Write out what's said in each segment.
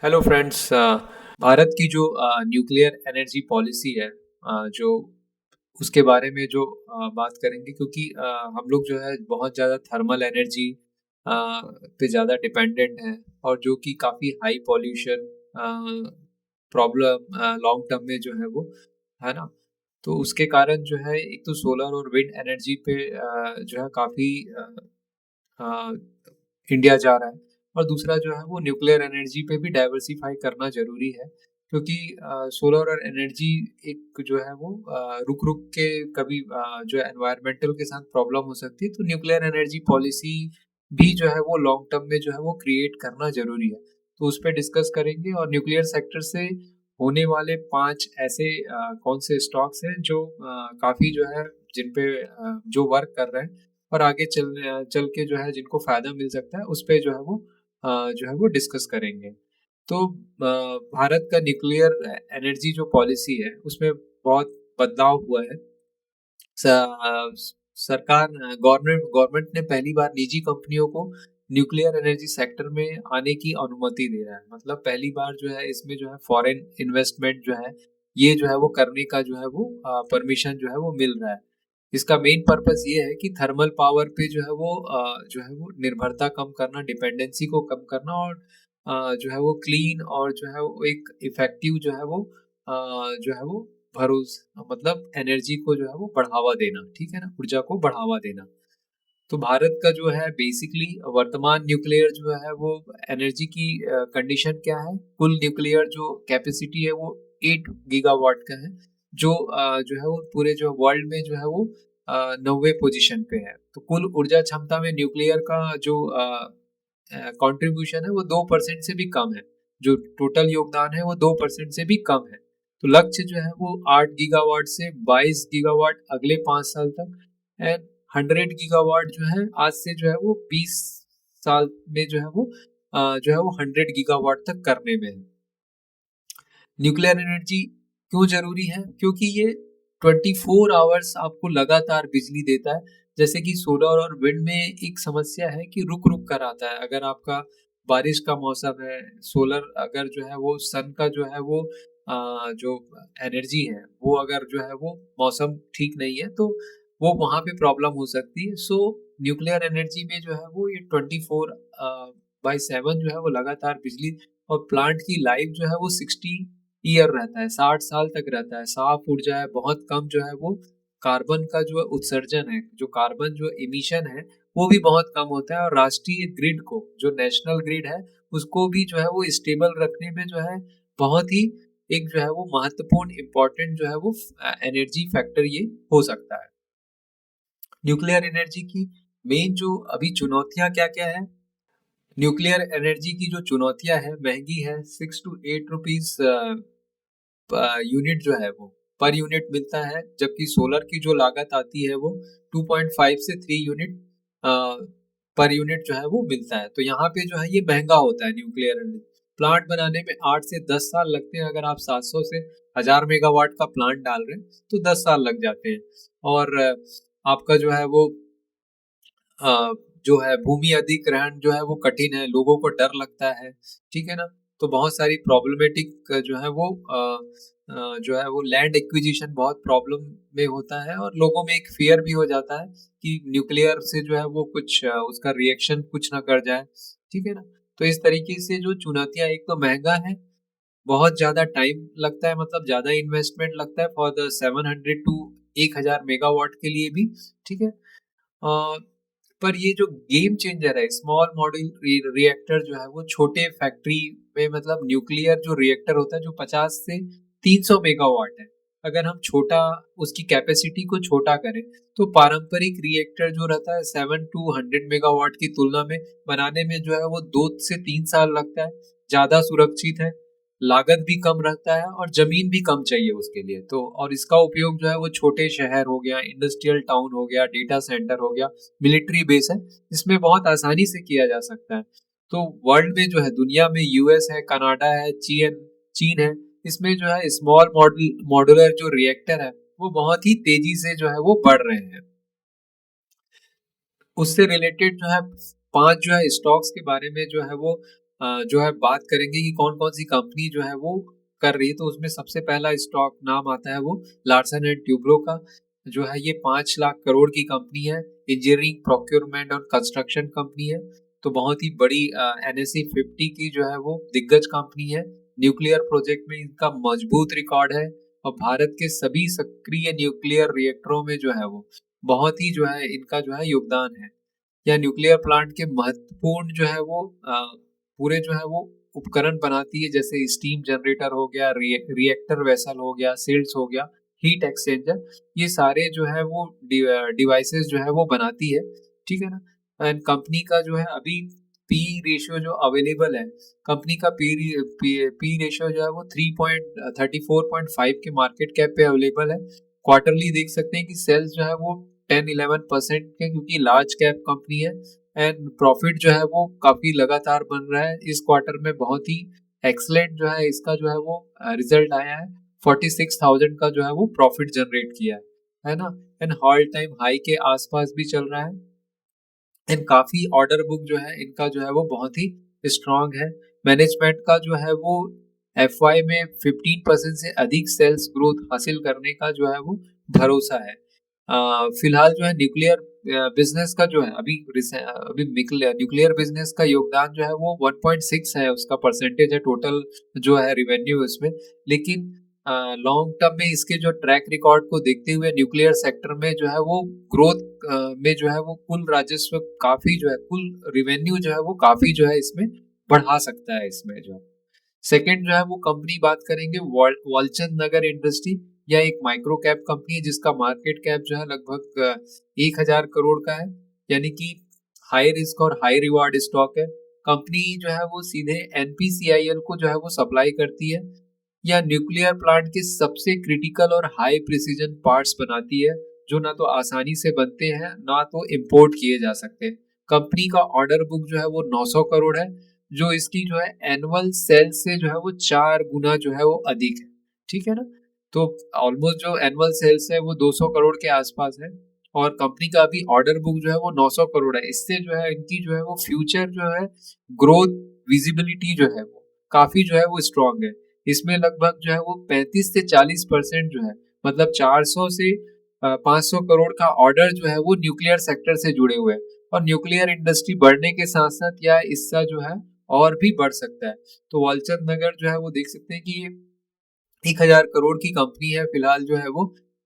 Hello friends. Bharat की जो nuclear energy policy है, जो उसके बारे में जो बात करेंगे, क्योंकि हम लोग जो है बहुत ज़्यादा थर्मल एनर्जी पे ज़्यादा डिपेंडेंट है, और जो कि काफ़ी high pollution problem long term में जो है वो है ना। तो उसके कारण जो है एक तो सोलर और विंड एनर्जी पे जो है काफ़ी इंडिया जा रहा है, और दूसरा जो है वो न्यूक्लियर एनर्जी पे भी डाइवर्सिफाई करना ज़रूरी है, क्योंकि सोलर और एनर्जी एक जो है वो रुक-रुक के कभी जो है एनवायरमेंटल के साथ प्रॉब्लम हो सकती है, तो न्यूक्लियर एनर्जी पॉलिसी भी जो है वो लॉन्ग टर्म में जो है वो क्रिएट करना ज़रूरी है। तो उस पे डिस्कस करेंगे, और न्यूक्लियर सेक्टर से होने वाले 5 ऐसे कौन से स्टॉक्स हैं जो काफ़ी जो है जिन पे जो वर्क कर रहे हैं, और आगे चल के जो है जिनको फ़ायदा मिल सकता है, उस पे जो है वो जो है वो डिस्कस करेंगे। तो भारत का न्यूक्लियर एनर्जी जो पॉलिसी है, उसमें बहुत बदलाव हुआ है। सरकार गवर्नमेंट ने पहली बार निजी कंपनियों को न्यूक्लियर एनर्जी सेक्टर में आने की अनुमति दे रहा है। मतलब पहली बार जो है इसमें जो है फॉरेन इन्वेस्टमेंट जो है, ये जो है वो करने का जो है वो परमिशन जो है वो मिल रहा है। इसका मेन पर्पस ये है कि थर्मल पावर पे जो है वो निर्भरता कम करना, डिपेंडेंसी को कम करना, और जो है वो क्लीन और जो है वो एक इफेक्टिव जो है वो जो है वो भरोस मतलब एनर्जी को जो है वो बढ़ावा देना, ठीक है ना, ऊर्जा को बढ़ावा देना। तो भारत का जो है बेसिकली वर्तमान न्यूक्लियर जो है वो एनर्जी की कंडीशन क्या है, कुल न्यूक्लियर जो कैपेसिटी है वो 8 गीगावाट का है, जो है वो पूरे जो वर्ल्ड में जो है वो 90वें पोजीशन पे है। तो कुल ऊर्जा क्षमता में न्यूक्लियर का जो कंट्रीब्यूशन है वो 2% से भी कम है। जो टोटल योगदान है वो 2% से भी कम है। तो लक्ष्य जो है वो 8 गीगावाट से 22 गीगावाट अगले 5 साल तक, एंड 100 गीगावाट जो है आज से जो है वो 20 साल में जो है वो जो है वो 100 गीगावाट तक करने में है। न्यूक्लियर एनर्जी क्यों ज़रूरी है? क्योंकि ये 24 आवर्स आपको लगातार बिजली देता है। जैसे कि सोलर और विंड में एक समस्या है कि रुक-रुक कर आता है। अगर आपका बारिश का मौसम है, सोलर अगर जो है वो सन का जो है वो जो एनर्जी है, वो अगर जो है वो मौसम ठीक नहीं है, तो वो वहाँ पे प्रॉब्लम हो सकती है। सो न्यूक्लियर एनर्जी में जो है वो ये 24 बाय 7 जो है वो लगातार बिजली, और प्लांट की लाइफ जो है वो 60 ईयर रहता है, 60 साल तक रहता है। साफ ऊर्जा है, बहुत कम जो है वो कार्बन का जो उत्सर्जन है, जो कार्बन जो इमिशन है, वो भी बहुत कम होता है, और राष्ट्रीय ग्रिड को, जो नेशनल ग्रिड है, उसको भी जो है वो स्टेबल रखने में जो है बहुत ही एक जो है वो महत्वपूर्ण इम्पोर्टेंट जो है वो एनर्जी फैक्टर ये हो सकता है। न्यूक्लियर एनर्जी की मेन जो अभी चुनौतियां क्या-क्या है? न्यूक्लियर एनर्जी की जो चुनौतियां है, महंगी है, 6 टू 8 रुपीज यूनिट जो है वो पर यूनिट मिलता है, जबकि सोलर की जो लागत आती है वो 2.5 से 3 यूनिट पर यूनिट जो है वो मिलता है। तो यहाँ पे जो है ये महंगा होता है न्यूक्लियर एनर्जी। प्लांट बनाने में 8 से 10 साल लगते हैं। अगर आप 700 से 1000 मेगावाट का प्लांट डाल रहे हैं तो 10 साल लग जाते हैं। और आपका जो है वो अ, जो है भूमि अधिग्रहण जो है वो कठिन है, लोगों को डर लगता है, ठीक है ना? तो बहुत सारी प्रॉब्लमेटिक जो है वो जो है वो लैंड एक्विजिशन बहुत प्रॉब्लम में होता है, और लोगों में एक फ़ियर भी हो जाता है कि न्यूक्लियर से जो है वो कुछ उसका रिएक्शन कुछ ना कर जाए, ठीक है ना? तो इस तरीके से जो चुनौतियाँ, एक तो महँगा है, बहुत ज़्यादा टाइम लगता है, मतलब ज़्यादा इन्वेस्टमेंट लगता है फॉर द 700 टू 1000 मेगावाट के लिए भी, ठीक है? अ, पर ये जो गेम चेंजर है, स्मॉल मॉड्यूल रिएक्टर जो है वो छोटे फैक्ट्री में, मतलब न्यूक्लियर जो रिएक्टर होता है जो 50 से 300 मेगावाट है, अगर हम छोटा उसकी कैपेसिटी को छोटा करें, तो पारंपरिक रिएक्टर जो रहता है 7 टू 100 मेगावाट की तुलना में बनाने में जो है वो 2 से 3 साल लगता है, ज्यादा सुरक्षित है, लागत भी कम रहता है, और जमीन भी कम चाहिए उसके लिए। तो और इसका उपयोग जो है वो छोटे शहर हो गया, इंडस्ट्रियल टाउन हो गया, डेटा सेंटर हो गया, मिलिट्री बेस है, इसमें बहुत आसानी से किया जा सकता है। तो वर्ल्ड में जो है, दुनिया में यूएस है, कनाडा है, चीन चीन है, इसमें जो है स्मॉल मॉड्यूलर जो रिएक्टर है वो बहुत ही तेजी से जो है वो बढ़ रहे हैं। उससे रिलेटेड जो है 5 जो है स्टॉक्स के बारे में जो है वो जो है बात करेंगे कि कौन कौन सी कंपनी जो है वो कर रही है, तो उसमें सबसे पहला स्टॉक नाम आता है वो लार्सन एंड ट्यूब्रो का। जो है ये 5 लाख करोड़ की कंपनी है, इंजीनियरिंग प्रोक्योरमेंट और कंस्ट्रक्शन कंपनी है। तो बहुत ही बड़ी NSE 50 की जो है वो दिग्गज कंपनी है। न्यूक्लियर प्रोजेक्ट में इनका मजबूत रिकॉर्ड है और भारत के सभी सक्रिय न्यूक्लियर रिएक्टरों में जो है वो बहुत ही जो है इनका जो है योगदान है। या न्यूक्लियर प्लांट के महत्वपूर्ण जो है वो पूरे जो है वो उपकरण बनाती है, जैसे स्टीम जनरेटर हो गया, रिएक्टर वेसल हो गया, सील्स हो गया, हीट एक्सचेंजर, ये सारे जो है वो डिवाइसेस जो है वो बनाती है। ठीक है ना। एंड कंपनी का जो है अभी पी रेशियो जो अवेलेबल है, कंपनी का पी रेशियो जो है वो 3.34.5 के मार्केट कैप पे अवेलेबल है। क्वार्टरली देख सकते हैं कि सेल्स जो है वो 10-11% के, क्योंकि लार्ज कैप कंपनी है। एंड प्रॉफिट जो है वो काफी लगातार बन रहा है। इस क्वार्टर में बहुत ही एक्सलेंट जो है इसका जो है वो रिजल्ट आया है। 46,000 का जो है वो प्रॉफिट जनरेट किया है ना। एंड ऑल टाइम हाई के आसपास भी चल रहा है। एंड काफी ऑर्डर बुक जो है इनका जो है वो बहुत ही स्ट्रांग है। मैनेजमेंट का जो है वो FY में 15% से अधिक सेल्स ग्रोथ हासिल करने का जो है वो भरोसा है। फिलहाल जो है न्यूक्लियर बिजनेस का जो है अभी न्यूक्लियर बिजनेस का योगदान जो है वो 1.6 है, उसका परसेंटेज है टोटल जो है रिवेन्यू इसमें। लेकिन लॉन्ग टर्म में इसके जो ट्रैक रिकॉर्ड को देखते हुए न्यूक्लियर सेक्टर में जो है वो ग्रोथ में जो है वो कुल राजस्व काफी जो है, कुल रिवेन्यू जो है वो काफी जो है इसमें बढ़ा सकता है इसमें जो। सेकंड जो है वो कंपनी बात करेंगे वालचंद नगर इंडस्ट्री। यह एक माइक्रो कैप कंपनी है जिसका मार्केट कैप जो है लगभग 1,000 करोड़ का है, यानी कि हाई रिस्क और हाई रिवार्ड स्टॉक है। कंपनी जो है वो सीधे NPCIL को जो है वो सप्लाई करती है, या न्यूक्लियर प्लांट के सबसे क्रिटिकल और हाई प्रिसीजन पार्ट्स बनाती है, जो ना तो आसानी से बनते हैं ना तो इंपोर्ट किए जा सकते। कंपनी का ऑर्डर बुक जो है वो 900 करोड़ है, जो इसकी जो है एनुअल सेल्स से जो है वो 4 गुना जो है वो अधिक है। ठीक है ना। तो ऑलमोस्ट जो एनुअल सेल्स है वो 200 करोड़ के आसपास है, और कंपनी का अभी ऑर्डर बुक जो है वो 900 करोड़ है। इससे जो है इनकी जो है वो फ्यूचर जो है ग्रोथ विजिबिलिटी जो है वो काफी जो है वो स्ट्रांग है। इसमें लगभग जो है वो 35 से 40% जो है, मतलब 400 से 500 करोड़ का ऑर्डर जो है वो न्यूक्लियर सेक्टर से जुड़े हुए हैं। और न्यूक्लियर इंडस्ट्री बढ़ने के साथ साथ या इसका जो है और भी बढ़ सकता है। तो वालचंद नगर जो है वो देख सकते हैं कि ये 1,000 करोड़ की कंपनी है फिलहाल जो है वो,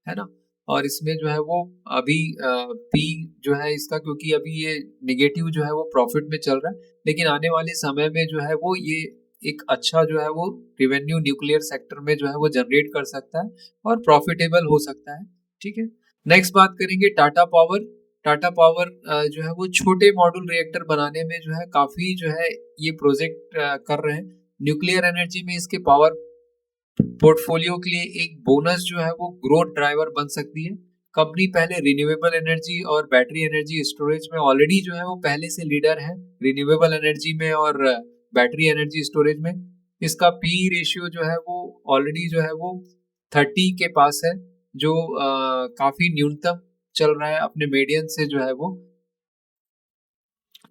है ना। और इसमें जो है वो अभी पी जो है इसका, क्योंकि अभी ये निगेटिव जो है वो प्रॉफिट में चल रहा है, लेकिन आने वाले समय में जो है वो ये एक अच्छा जो है वो रिवेन्यू न्यूक्लियर सेक्टर में जो है वो जनरेट कर सकता है और प्रॉफिटेबल हो सकता है। ठीक है। नेक्स्ट बात करेंगे टाटा पावर। टाटा पावर जो है वो छोटे मॉड्यूल रिएक्टर बनाने में जो है काफी जो है ये प्रोजेक्ट कर रहे हैं। न्यूक्लियर एनर्जी में इसके पावर पोर्टफोलियो के लिए एक बोनस जो है वो ग्रोथ ड्राइवर बन सकती है। कंपनी पहले रिन्यूएबल एनर्जी और बैटरी एनर्जी स्टोरेज में ऑलरेडी जो है वो पहले से लीडर है, रिन्यूएबल एनर्जी में और बैटरी एनर्जी स्टोरेज में। इसका पी रेशियो जो है वो ऑलरेडी जो है वो 30 के पास है, जो काफी न्यूनतम चल रहा है अपने मीडियन से जो है वो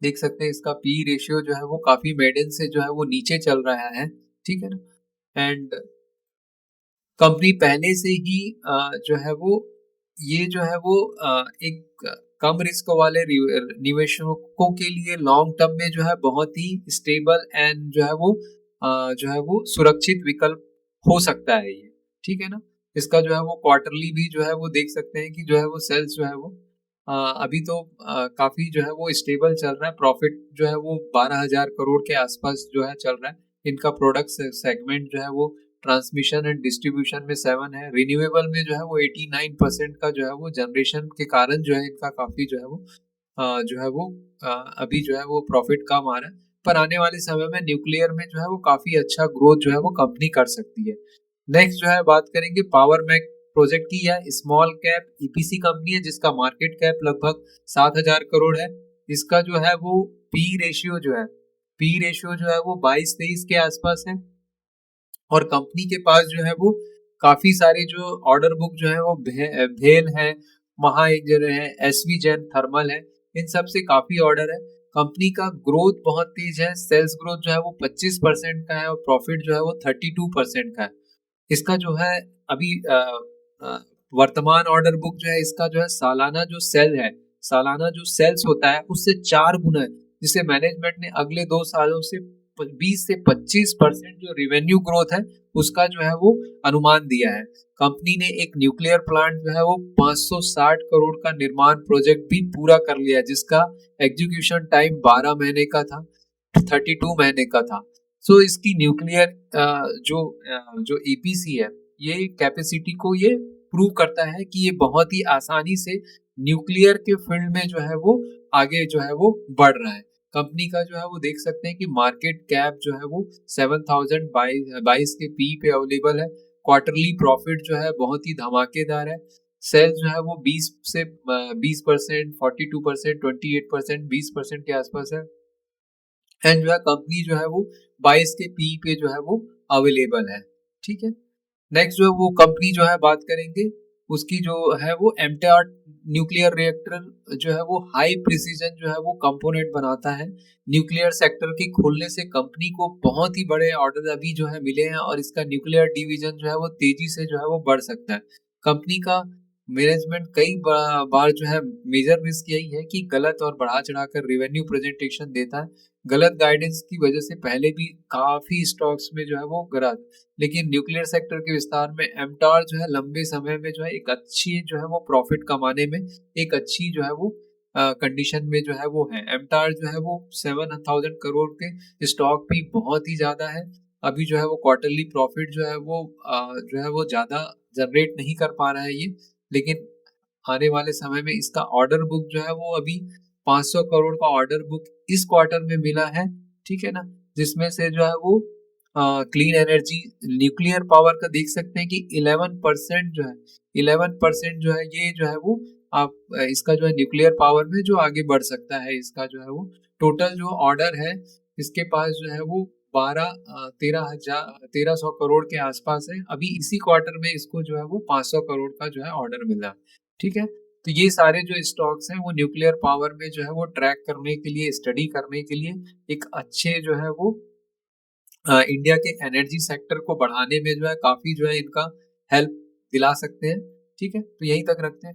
देख सकते हैं। इसका पी रेशियो जो है वो काफी मीडियन से जो है वो नीचे चल रहा है। ठीक है ना। एंड कंपनी पहले से ही जो है वो ये जो है वो एक कम रिस्क वाले निवेशकों के लिए लॉन्ग टर्म में जो है बहुत ही स्टेबल एंड जो है वो सुरक्षित विकल्प हो सकता है ये। ठीक है ना। इसका जो है वो क्वार्टरली भी जो है वो देख सकते हैं कि जो है वो सेल्स जो है वो अभी तो काफी जो है वो स्टेबल चल रहा है। प्रॉफिट जो है वो 12,000 करोड़ के आसपास जो है चल रहा है। इनका प्रोडक्ट सेगमेंट जो है वो ट्रांसमिशन एंड डिस्ट्रीब्यूशन में 7 है। रिन्यूएबल में जो है वो 89% का जो है वो जनरेशन के कारण जो है इनका काफी जो है वो अभी जो है वो प्रॉफिट कम आ रहा है। पर आने वाले समय में न्यूक्लियर में जो है वो काफी अच्छा ग्रोथ जो है वो कंपनी कर सकती है। नेक्स्ट जो है बात करेंगे पावर मैक प्रोजेक्ट की। यह स्मॉल कैप EPC कंपनी है जिसका मार्केट कैप लगभग 7,000 करोड़ है। इसका जो है वो पी रेशियो जो है वो 22-23 के आसपास है। और कंपनी के पास जो है वो काफी सारे जो ऑर्डर बुक जो है वो भेल है, महा एक जगह है, SV जैन थर्मल है, इन सब से काफी ऑर्डर है। कंपनी का ग्रोथ बहुत तेज है, सेल्स ग्रोथ जो है वो 25% का है और प्रॉफिट जो है वो 32% का है। इसका जो है अभी अ, वर्तमान ऑर्डर बुक जो है इसका जो है सालाना जो सेल्स होता है उससे 4 गुना है, जिसे मैनेजमेंट ने अगले 2 सालों से 20 से 25% जो रिवेन्यू ग्रोथ है उसका जो है वो अनुमान दिया है। कंपनी ने एक न्यूक्लियर प्लांट जो है वो 560 करोड़ का निर्माण प्रोजेक्ट भी पूरा कर लिया, जिसका एग्जीक्यूशन टाइम 12 महीने का था, 32 महीने का था। सो इसकी न्यूक्लियर जो ईपीसी है, ये कैपेसिटी को ये प्रूव करता है कि ये बहुत ही आसानी से न्यूक्लियर के फील्ड में जो है वो आगे जो है वो बढ़ रहा है। कंपनी का जो है वो देख सकते हैं कि मार्केट कैप जो है वो 7022 के पी पे अवेलेबल है। क्वार्टरली प्रॉफिट जो है बहुत ही धमाकेदार है। सेल्स जो है वो 20% 42% 28% 20% के आसपास है। एंड जो है कंपनी जो है वो 22 के पी पे जो है वो अवेलेबल है। ठीक है, नेक्स्ट जो है वो कंपनी जो है बात करेंगे उसकी जो है वो एमटीआर न्यूक्लियर रिएक्टर जो है वो हाई प्रिसीजन जो है वो कंपोनेंट बनाता है। न्यूक्लियर सेक्टर के खुलने से कंपनी को बहुत ही बड़े ऑर्डर अभी जो है मिले हैं और इसका न्यूक्लियर डिवीजन जो है वो तेजी से जो है वो बढ़ सकता है। कंपनी का मैनेजमेंट कई बार जो है मेजर रिस्क यही है कि गलत और बढ़ा चढ़ाकर रेवेन्यू प्रेजेंटेशन देता है। गलत गाइडेंस की वजह से पहले भी काफी स्टॉक्स में जो है वो गिरा, लेकिन न्यूक्लियर सेक्टर के विस्तार में एमटार जो है लंबे समय में जो है एक अच्छी जो है वो प्रॉफिट कमाने में एक अच्छी जो है वो कंडीशन में जो है वो है। एमटार जो है वो 7,000 करोड़ के स्टॉक भी बहुत ही ज्यादा है। अभी जो है वो क्वार्टरली प्रॉफिट जो है वो ज्यादा जनरेट नहीं कर पा रहा है ये, लेकिन आने वाले समय में इसका ऑर्डर बुक जो है वो अभी 500 करोड़ का ऑर्डर बुक इस क्वार्टर में मिला है। ठीक है ना, जिसमें से जो है वो क्लीन एनर्जी न्यूक्लियर पावर का देख सकते हैं कि 11% जो है 11% जो है ये जो है वो आप इसका जो है न्यूक्लियर पावर में जो आगे बढ़ सकता है। इसका जो है वो टोटल जो ऑर्डर है इसके पास जो है वो 13,000 1300 करोड़ के आसपास है। अभी इसी क्वार्टर में इसको जो है वो 500 करोड़ का जो है ऑर्डर मिला। ठीक है, तो ये सारे जो स्टॉक्स हैं वो न्यूक्लियर पावर में जो है वो ट्रैक करने के लिए, स्टडी करने के लिए एक अच्छे जो है वो इंडिया के एनर्जी सेक्टर को बढ़ाने में जो है काफी जो है इनका हेल्प दिला सकते हैं। ठीक है, तो यहीं तक रखते हैं।